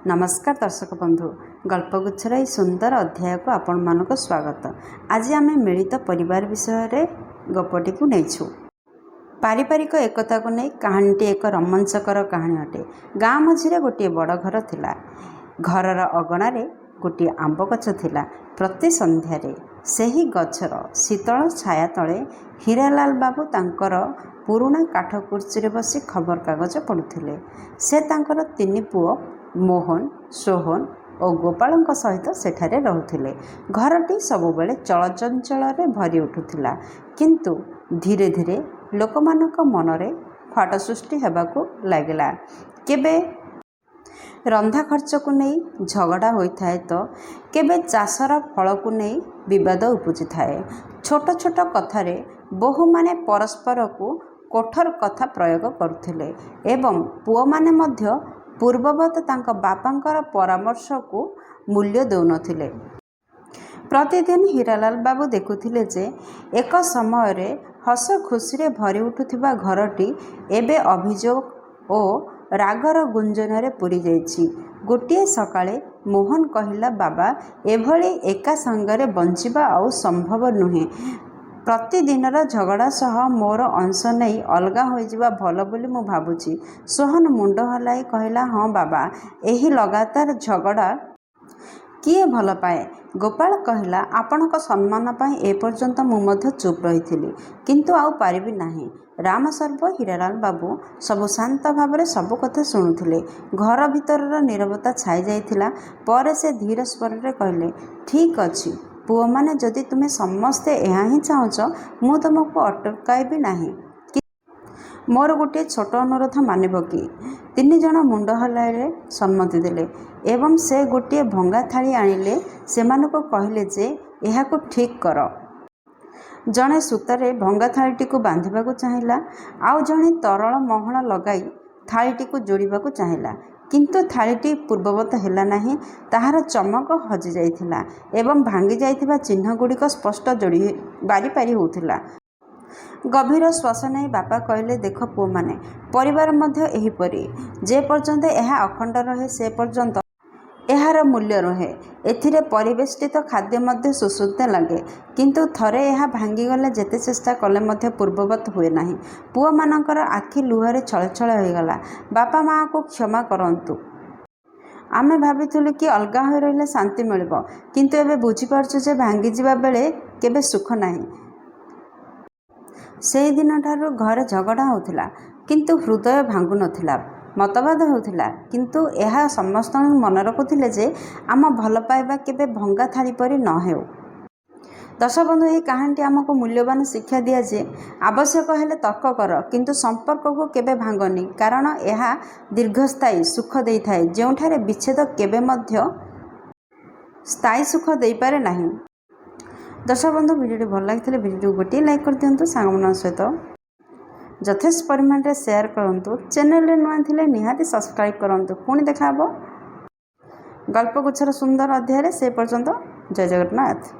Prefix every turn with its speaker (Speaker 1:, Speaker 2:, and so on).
Speaker 1: नमस्कार दर्शक बंधु गल्पगुच्छर यह सुंदर अध्याय को आपण मानक स्वागत। आज आम मिलित परिवार विषय रे गपटी को नहींछु। पारिवारिक एकता को नहीं कहानीटी एक रोमांचकर कहानी अटे। गाँ मझिरे गोटे बड़ घर थिला। घरर अगणारे गोटे आंब गछ थिला। प्रति संध्यारे सेही गछर शीतल छाया तले हीरालाल बाबू तांकर पुराणा काठ कुर्सी बसी खबर कागज पढ़ुथिले। से तांकर तीन पुओ मोहन, सोहन और गोपाल सहित सेठारे रहुथिले। घरटी सबुबेले चलचंचल भरी उठुथिला, किंतु धीरे धीरे लोकमानक मनरे फाट सृष्टि हेबाकू लागिला। केबे रंधा खर्च को नहीं झगड़ा होता है तो केबे चाषर फल को नहीं विवाद उपजी थाए। छोट छोट कथारे बहु माने परस्पर को कठोर कथा प्रयोग करुथिले एवं पुओ माने मध्य पूर्ववत तांक बापांकर परामर्श को मूल्य देउनथिले। प्रतिदिन हीरालाल बाबू देखुथिले जे एक समय रे हस खुशी रे भरी उठुथिबा घरटी एबे अभियोग और रागर गुंजन रे पूरी जाइछि। गोटे सकाळे मोहन कहिला, बाबा एभली एका संगरे बंचिबा आउ संभव नुहे। प्रतिदिनर झगड़ा सह मोर अंश नहीं अलगा हो जावा भल बोली मु भाबुची। सोहन मुंड हलाई कहला, हाँ बाबा एही लगातार झगड़ा किए भल पाए। गोपाल कहला, आपणक सम्मान पाई ए पर्यंत मु मध्य चुप रही किंतु आउ पारिबी नाही। राम सर्व हीरालाल बाबू सबु शांत भाव सबु कथा शुणुथिले। घर भितर नीरवता छाई जाइथिला। पर से धीर स्वर रे कहले, ठीक अछि पुओ माने जदि तुम्हें समस्ते यहाँ ही चाहूच मु तुमको अटकाइबी नाही। मोर गोटे छोट अनुरोध मानब कि? तीन जन मुंड हलाइले सम्मति देले एवं से गोटे भंगा थाली आनिले। सेमानको कहले जे एहाको ठीक कर। जड़े सूतारे भंगा थालीटी को बांधिबाकू चाहिला, आउ जड़े तरल महल लगाई थालीटी को जोड़िबाकू चाहिला, किंतु थालीटी पूर्ववत हेला नाही। ताहार चमक हजि जाइथिला एवं भांगी जाइथिबा चिन्ह गुड़िक स्पष्ट जोड़ी बारी पारी होउथिला। गभीर श्वास नहीं बापा कहले, देख पुओ माने परिवार मध्य एहीपरि जे पर्यंत यह अखंड रहे से पर्यंत एहार मूल्य रहे। एथिरे परिवेष्टित खाद्य मध्य सुसुद्ध लगे, किंतु थरे यह भांगी गले जेते चेष्टा कले मध्य पूर्ववत हुए नाही। पुओ मानकर आखि लुहरे छलछल होइगला। बापा माँ को क्षमा करंतु। आमे भाबिथुलु कि अलगा हो रहिले शांति मिलिबो, किंतु एबे बुझी पारछु जे भांगी जिबा बेले केबे सुख नाही। से दिन ठारू घरे झगड़ा होथिला, किंतु हृदय भांगु नथिला। मतवाद होथिला, किंतु यह समस्त मन रखुथिले जे आम भल पाइबा केबे भंगा थाली परि न हेउ। दर्शक बंधु, यह कहानी आमको मूल्यवान शिक्षा दिया जे आवश्यक हेले तर्क कर, किंतु संपर्क को केबे भांगनी, कारण यह दीर्घस्थायी सुख देई थाए, जेउठारे विच्छेद केबे मध्य स्थायी सुख देई पारे नाही। दर्शक बंधु, वीडियो भल लगी वीडियो गोटे लाइक कर दिंतु, सांग सहित यथेष्ट परिमाण रे शेयर करंतु। चैनल रे नुआ थिले निहाती सब्सक्राइब करंतु। पुणी देखा गल्पगुच्छर सुंदर अध्याय से पर्यंत जय जगन्नाथ।